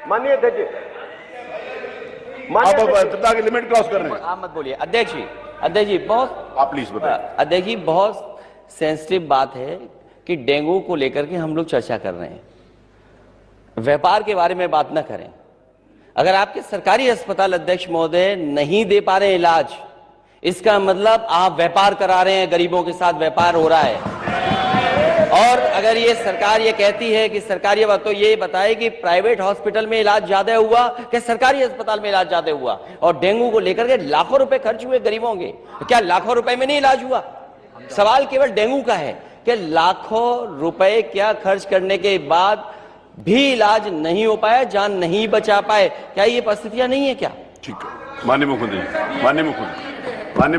माननीय अध्यक्ष जी, आप लिमिट क्रॉस कर रहे हैं। आप मत बोलिए अध्यक्ष जी, बहुत आप प्लीज बताइए। अध्यक्ष जी, बहुत सेंसिटिव बात है कि डेंगू को लेकर के हम लोग चर्चा कर रहे हैं, व्यापार के बारे में बात ना करें। अगर आपके सरकारी अस्पताल अध्यक्ष महोदय नहीं दे पा रहे हैं इलाज, इसका मतलब आप व्यापार करा रहे हैं, गरीबों के साथ व्यापार हो रहा है। और अगर ये सरकार ये कहती है कि सरकारी, तो ये बताए कि प्राइवेट हॉस्पिटल में इलाज ज्यादा हुआ कि सरकारी अस्पताल में इलाज ज्यादा हुआ। और डेंगू को लेकर के लाखों रुपए खर्च हुए गरीबों के, क्या लाखों रुपए में नहीं इलाज हुआ? सवाल केवल डेंगू का है कि लाखों रुपए क्या खर्च करने के बाद भी इलाज नहीं हो पाया, जान नहीं बचा पाए। क्या ये परिस्थितियां नहीं है क्या? ठीक है, माननीय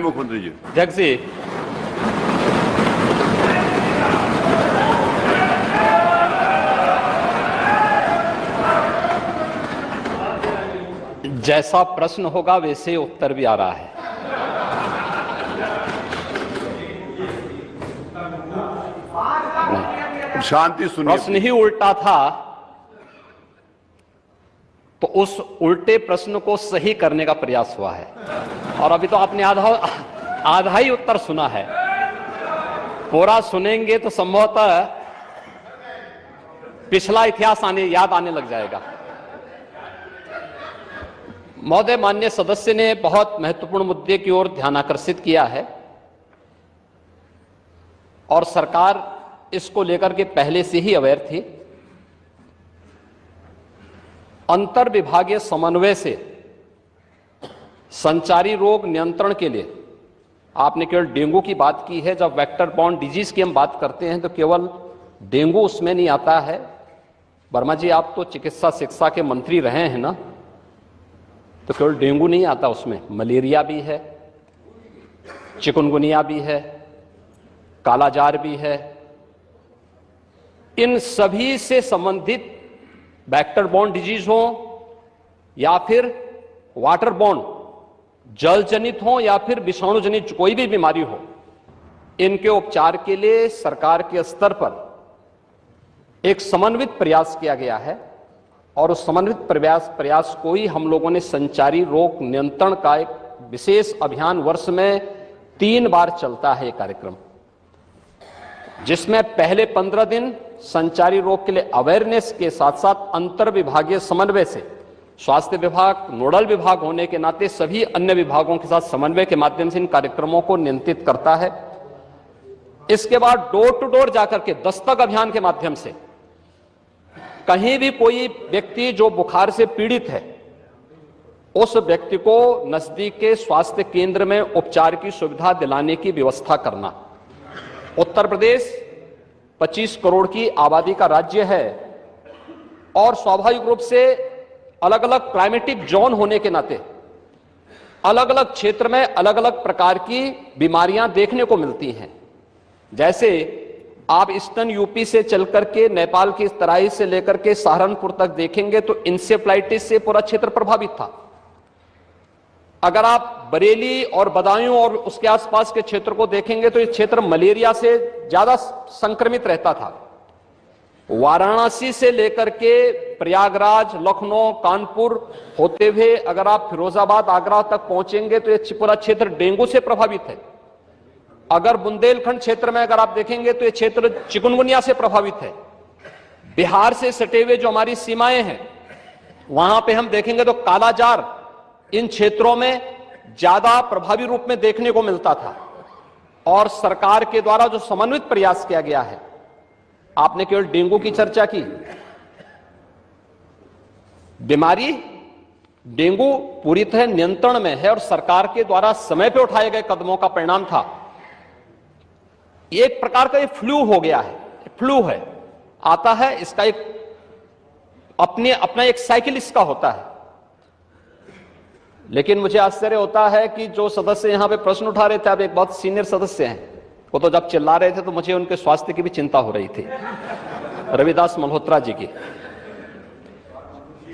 मुख्यमंत्री जी। अध्यक्ष जी, जैसा प्रश्न होगा वैसे उत्तर भी आ रहा है। शांति सुनिए। प्रश्न ही उल्टा था तो उस उल्टे प्रश्न को सही करने का प्रयास हुआ है। और अभी तो आपने आधा ही उत्तर सुना है। पूरा सुनेंगे तो संभवतः पिछला इतिहास याद आने लग जाएगा। महोदय, माननीय सदस्य ने बहुत महत्वपूर्ण मुद्दे की ओर ध्यान आकर्षित किया है और सरकार इसको लेकर के पहले से ही अवेयर थी। अंतर विभागीय समन्वय से संचारी रोग नियंत्रण के लिए आपने केवल डेंगू की बात की है। जब वेक्टर बॉर्न डिजीज की हम बात करते हैं तो केवल डेंगू उसमें नहीं आता है। वर्मा जी, आप तो चिकित्सा शिक्षा के मंत्री रहे हैं ना, तो केवल डेंगू नहीं आता उसमें, मलेरिया भी है, चिकुनगुनिया भी है, कालाजार भी है। इन सभी से संबंधित वेक्टर बॉर्न डिजीज हो या फिर वाटर बॉर्न, जल जनित हो या फिर विषाणु जनित कोई भी बीमारी हो, इनके उपचार के लिए सरकार के स्तर पर एक समन्वित प्रयास किया गया है। और उस समन्वित प्रयास को ही हम लोगों ने संचारी रोग नियंत्रण का एक विशेष अभियान, वर्ष में 3 बार चलता है ये कार्यक्रम, जिसमें पहले 15 दिन संचारी रोग के लिए अवेयरनेस के साथ साथ अंतर विभागीय समन्वय से स्वास्थ्य विभाग नोडल विभाग होने के नाते सभी अन्य विभागों के साथ समन्वय के माध्यम से इन कार्यक्रमों को नियंत्रित करता है। इसके बाद डोर टू डोर जाकर के दस्तक अभियान के माध्यम से कहीं भी कोई व्यक्ति जो बुखार से पीड़ित है, उस व्यक्ति को नजदीक के स्वास्थ्य केंद्र में उपचार की सुविधा दिलाने की व्यवस्था करना। उत्तर प्रदेश 25 करोड़ की आबादी का राज्य है और स्वाभाविक रूप से अलग अलग क्लाइमेटिक जोन होने के नाते अलग अलग क्षेत्र में अलग अलग प्रकार की बीमारियां देखने को मिलती हैं। जैसे आप ईस्टर्न यूपी से चल करके नेपाल की तराई से लेकर के सहारनपुर तक देखेंगे तो इंसेफ्लाइटिस से पूरा क्षेत्र प्रभावित था। अगर आप बरेली और बदायूं और उसके आसपास के क्षेत्र को देखेंगे तो ये क्षेत्र मलेरिया से ज्यादा संक्रमित रहता था। वाराणसी से लेकर के प्रयागराज, लखनऊ, कानपुर होते हुए अगर आप फिरोजाबाद, आगरा तक पहुंचेंगे तो ये पूरा क्षेत्र डेंगू से प्रभावित है। अगर बुंदेलखंड क्षेत्र में अगर आप देखेंगे तो ये क्षेत्र चिकुनगुनिया से प्रभावित है। बिहार से सटे हुए जो हमारी सीमाएं हैं वहां पे हम देखेंगे तो कालाजार इन क्षेत्रों में ज्यादा प्रभावी रूप में देखने को मिलता था। और सरकार के द्वारा जो समन्वित प्रयास किया गया है, आपने केवल डेंगू की चर्चा की, बीमारी डेंगू पूरी तरह नियंत्रण में है और सरकार के द्वारा समय पे उठाए गए कदमों का परिणाम था। एक प्रकार का ये फ्लू हो गया है, फ्लू है, आता है, इसका एक अपना एक साइकिल इसका होता है। लेकिन मुझे आश्चर्य होता है कि जो सदस्य यहां पे प्रश्न उठा रहे थे, अब एक बहुत सीनियर सदस्य हैं, वो तो जब चिल्ला रहे थे तो मुझे उनके स्वास्थ्य की भी चिंता हो रही थी, रविदास मल्होत्रा जी की।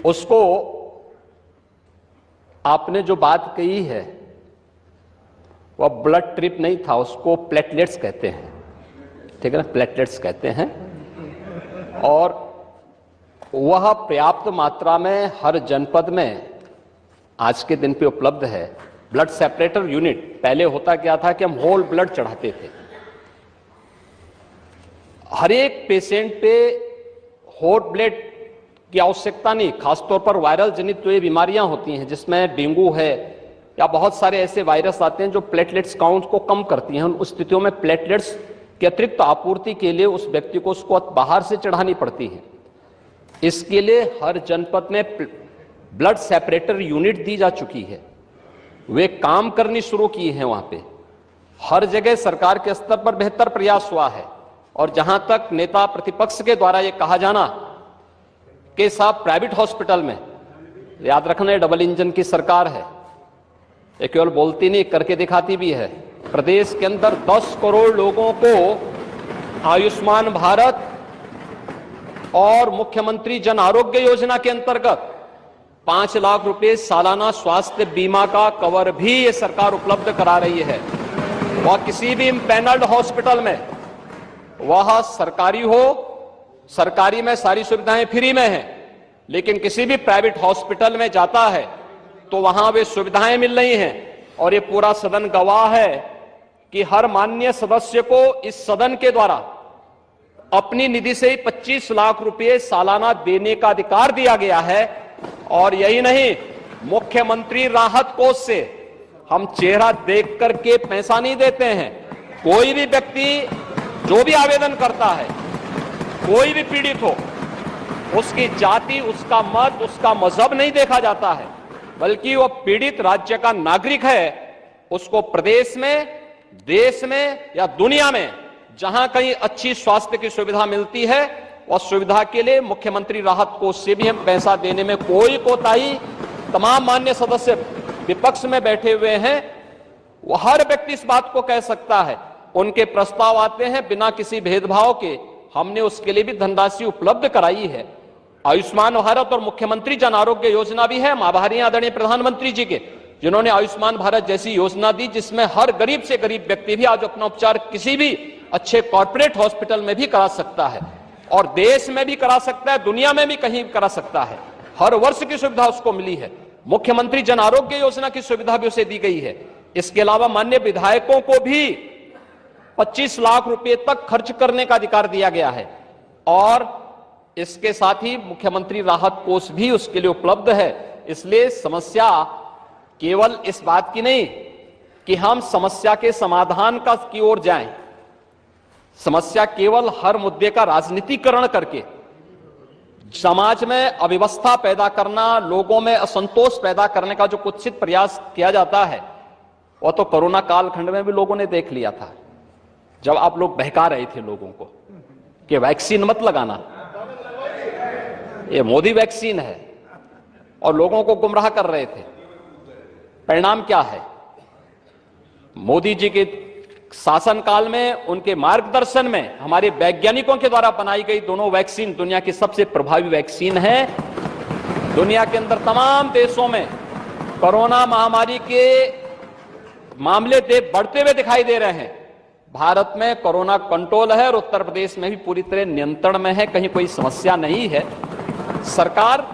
उसको आपने जो बात कही है वह ब्लड ट्रिप नहीं था, उसको प्लेटलेट्स कहते हैं, ठीक है ना, प्लेटलेट्स कहते हैं। और वह पर्याप्त मात्रा में हर जनपद में आज के दिन पे उपलब्ध है। ब्लड सेपरेटर यूनिट, पहले होता क्या था कि हम होल ब्लड चढ़ाते थे। हर एक पेशेंट पे होल ब्लड की आवश्यकता नहीं, खासतौर पर वायरल जनित जो ये बीमारियां होती हैं जिसमें डेंगू है या बहुत सारे ऐसे वायरस आते हैं जो प्लेटलेट्स काउंट को कम करती हैं, उन स्थितियों में प्लेटलेट्स की अतिरिक्त आपूर्ति के लिए उस व्यक्ति को उसको बाहर से चढ़ानी पड़ती है। इसके लिए हर जनपद में ब्लड सेपरेटर यूनिट दी जा चुकी है, वे काम करनी शुरू की है। वहां पे हर जगह सरकार के स्तर पर बेहतर प्रयास हुआ है। और जहां तक नेता प्रतिपक्ष के द्वारा यह कहा जाना कि साहब प्राइवेट हॉस्पिटल में, याद रखना डबल इंजन की सरकार है, ये केवल बोलती नहीं करके दिखाती भी है। प्रदेश के अंदर 10 करोड़ लोगों को आयुष्मान भारत और मुख्यमंत्री जन आरोग्य योजना के अंतर्गत 5 लाख रुपए सालाना स्वास्थ्य बीमा का कवर भी ये सरकार उपलब्ध करा रही है। वह किसी भी पैनल्ड हॉस्पिटल में, वह सरकारी हो, सरकारी में सारी सुविधाएं फ्री में हैं, लेकिन किसी भी प्राइवेट हॉस्पिटल में जाता है तो वहां वे सुविधाएं मिल रही हैं। और ये पूरा सदन गवाह है कि हर माननीय सदस्य को इस सदन के द्वारा अपनी निधि से ही 25 लाख रुपए सालाना देने का अधिकार दिया गया है। और यही नहीं, मुख्यमंत्री राहत कोष से हम चेहरा देख करके पैसा नहीं देते हैं। कोई भी व्यक्ति जो भी आवेदन करता है, कोई भी पीड़ित हो, उसकी जाति, उसका मत, उसका मजहब नहीं देखा जाता है, बल्कि वह पीड़ित राज्य का नागरिक है। उसको प्रदेश में, देश में या दुनिया में जहां कहीं अच्छी स्वास्थ्य की सुविधा मिलती है, और सुविधा के लिए मुख्यमंत्री राहत कोष से भी हम पैसा देने में कोई कोताही, तमाम मान्य सदस्य विपक्ष में बैठे हुए हैं, वो हर व्यक्ति इस बात को कह सकता है। उनके प्रस्ताव आते हैं बिना किसी भेदभाव के, हमने उसके लिए भी धनराशि उपलब्ध कराई है। आयुष्मान भारत और मुख्यमंत्री जन आरोग्य योजना भी है। हम आभारी हैं आदरणीय प्रधानमंत्री जी के, जिन्होंने आयुष्मान भारत जैसी योजना दी, जिसमें हर गरीब से गरीब व्यक्ति भी आज अपना उपचार किसी भी अच्छे कॉर्पोरेट हॉस्पिटल में भी करा सकता है, और देश में भी करा सकता है, दुनिया में भी कहीं करा सकता है। हर वर्ष की सुविधा उसको मिली है। मुख्यमंत्री जन आरोग्य योजना की सुविधा भी उसे दी गई है। इसके अलावा माननीय विधायकों को भी 25 लाख रुपए तक खर्च करने का अधिकार दिया गया है। और इसके साथ ही मुख्यमंत्री राहत कोष भी उसके लिए उपलब्ध है। इसलिए समस्या केवल इस बात की नहीं कि हम समस्या के समाधान की ओर जाएं, समस्या केवल हर मुद्दे का राजनीतिकरण करके समाज में अव्यवस्था पैदा करना, लोगों में असंतोष पैदा करने का जो कुत्सित प्रयास किया जाता है, वह तो कोरोना कालखंड में भी लोगों ने देख लिया था, जब आप लोग बहका रहे थे लोगों को कि वैक्सीन मत लगाना, ये मोदी वैक्सीन है, और लोगों को गुमराह कर रहे थे। परिणाम क्या है? मोदी जी के शासनकाल में, उनके मार्गदर्शन में हमारे वैज्ञानिकों के द्वारा बनाई गई दोनों वैक्सीन दुनिया की सबसे प्रभावी वैक्सीन है। दुनिया के अंदर तमाम देशों में कोरोना महामारी के मामले बढ़ते हुए दिखाई दे रहे हैं। भारत में कोरोना कंट्रोल है और उत्तर प्रदेश में भी पूरी तरह नियंत्रण में है, कहीं कोई समस्या नहीं है। सरकार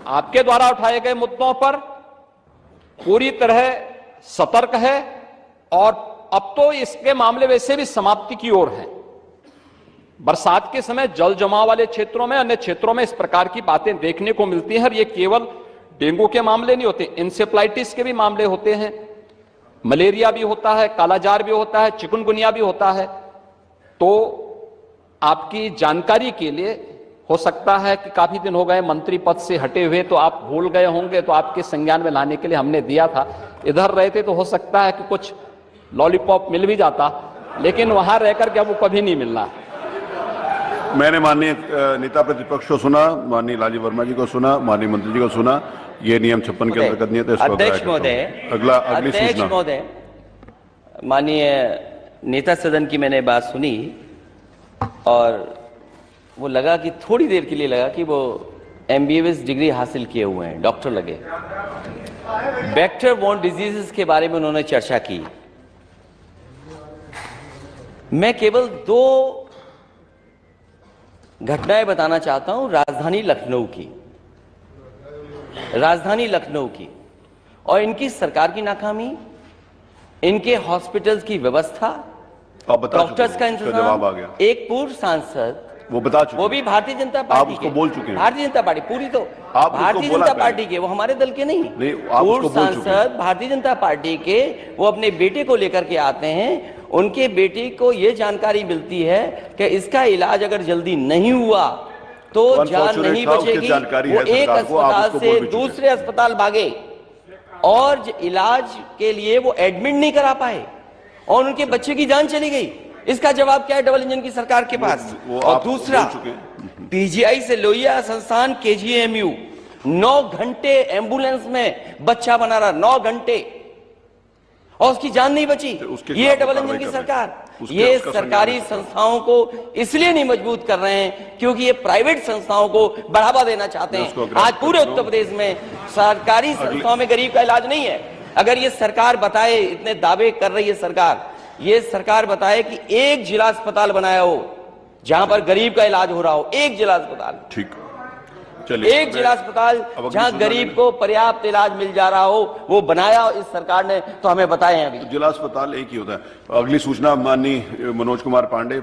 आपके द्वारा उठाए गए मुद्दों पर पूरी तरह सतर्क है, और अब तो इसके मामले वैसे भी समाप्ति की ओर हैं। बरसात के समय जल जमाव वाले क्षेत्रों में, अन्य क्षेत्रों में इस प्रकार की बातें देखने को मिलती हैं। ये केवल डेंगू के मामले नहीं होते, इंसेफ्लाइटिस के भी मामले होते हैं, मलेरिया भी होता है, कालाजार भी होता है, चिकनगुनिया भी होता है। तो आपकी जानकारी के लिए, हो सकता है कि काफी दिन हो गए मंत्री पद से हटे हुए, तो आप भूल गए होंगे, तो आपके संज्ञान में लाने के लिए हमने दिया था। इधर रहते तो हो सकता है कि कुछ लॉलीपॉप मिल भी जाता, लेकिन वहां रहकर के अब वो कभी नहीं मिलना। मैंने माननीय नेता प्रतिपक्ष को सुना, माननीय लालजी वर्मा जी को सुना, माननीय मंत्री जी को सुना। ये नियम 56 के अंतर्गत नहीं है। अध्यक्ष महोदय, अध्यक्ष महोदय, माननीय नेता सदन की मैंने बात सुनी, और वो लगा कि थोड़ी देर के लिए लगा कि वो MBBS डिग्री हासिल किए हुए हैं, डॉक्टर लगे। वेक्टर बोर्न डिजीजेस के बारे में उन्होंने चर्चा की। मैं केवल घटनाएं बताना चाहता हूं राजधानी लखनऊ की, राजधानी लखनऊ की, और इनकी सरकार की नाकामी, इनके हॉस्पिटल्स की व्यवस्था, आप बता चुके डॉक्टर्स का हैं, उसका जवाब आ इंतजाम। गया। एक पूर्व सांसद, वो बता चुके वो भी हैं। भारतीय जनता आप पार्टी उसको के, बोल चुके हैं। भारतीय जनता पार्टी पूरी तो आप उसको भारतीय बोला जनता पहले। पार्टी के, वो हमारे दल के नहीं, नहीं, आप पूर्व उसको बोल चुके हैं। सांसद भारतीय जनता पार्टी के, वो अपने बेटे को लेकर के आते हैं, उनके बेटे को ये जानकारी मिलती है कि इसका इलाज अगर जल्दी नहीं हुआ तो जान Unfortunate नहीं था, उसकी बचेगी। जानकारी वो है एक सरकार को, आप अस्पताल उसको से बोल भी चुके हैं। दूसरे अस्पताल भागे और इलाज के लिए वो एडमिट नहीं करा पाए और उनके बच्चे की जान चली गई। इसका जवाब क्या है डबल इंजन की सरकार के पास? वो और आप दूसरा, बोल चुके हैं। पीजीआई से लोहिया संस्थान केजीएमयू 9 घंटे एम्बुलेंस में बच्चा बना रहा, 9 घंटे, और उसकी जान नहीं बची। उसके ये खिलाफ डबल कार्रवाई इंजन की कर रहे हैं। सरकार। उसके- ये उसका सरकारी संज्ञान लेते हैं। संस्थाओं को इसलिए नहीं मजबूत कर रहे हैं क्योंकि ये प्राइवेट संस्थाओं को बढ़ावा देना चाहते मैं उसको हैं। अग्राह्य आज पूरे करता हूं। उत्तर प्रदेश में सरकारी संस्थाओं में गरीब का इलाज नहीं है। अगर ये सरकार बताए, इतने दावे कर रही है सरकार, ये सरकार बताए कि एक जिला अस्पताल बनाया हो जहां पर गरीब का इलाज हो रहा हो, एक जिला अस्पताल, ठीक, चलिए। एक जिला अस्पताल अब अगली जहां सूचना गरीब देंगे। को पर्याप्त इलाज मिल जा रहा हो, वो बनाया इस सरकार ने, तो हमें बताएं अभी। जिला अस्पताल एक ही होता है। अगली सूचना माननीय मनोज कुमार पांडे।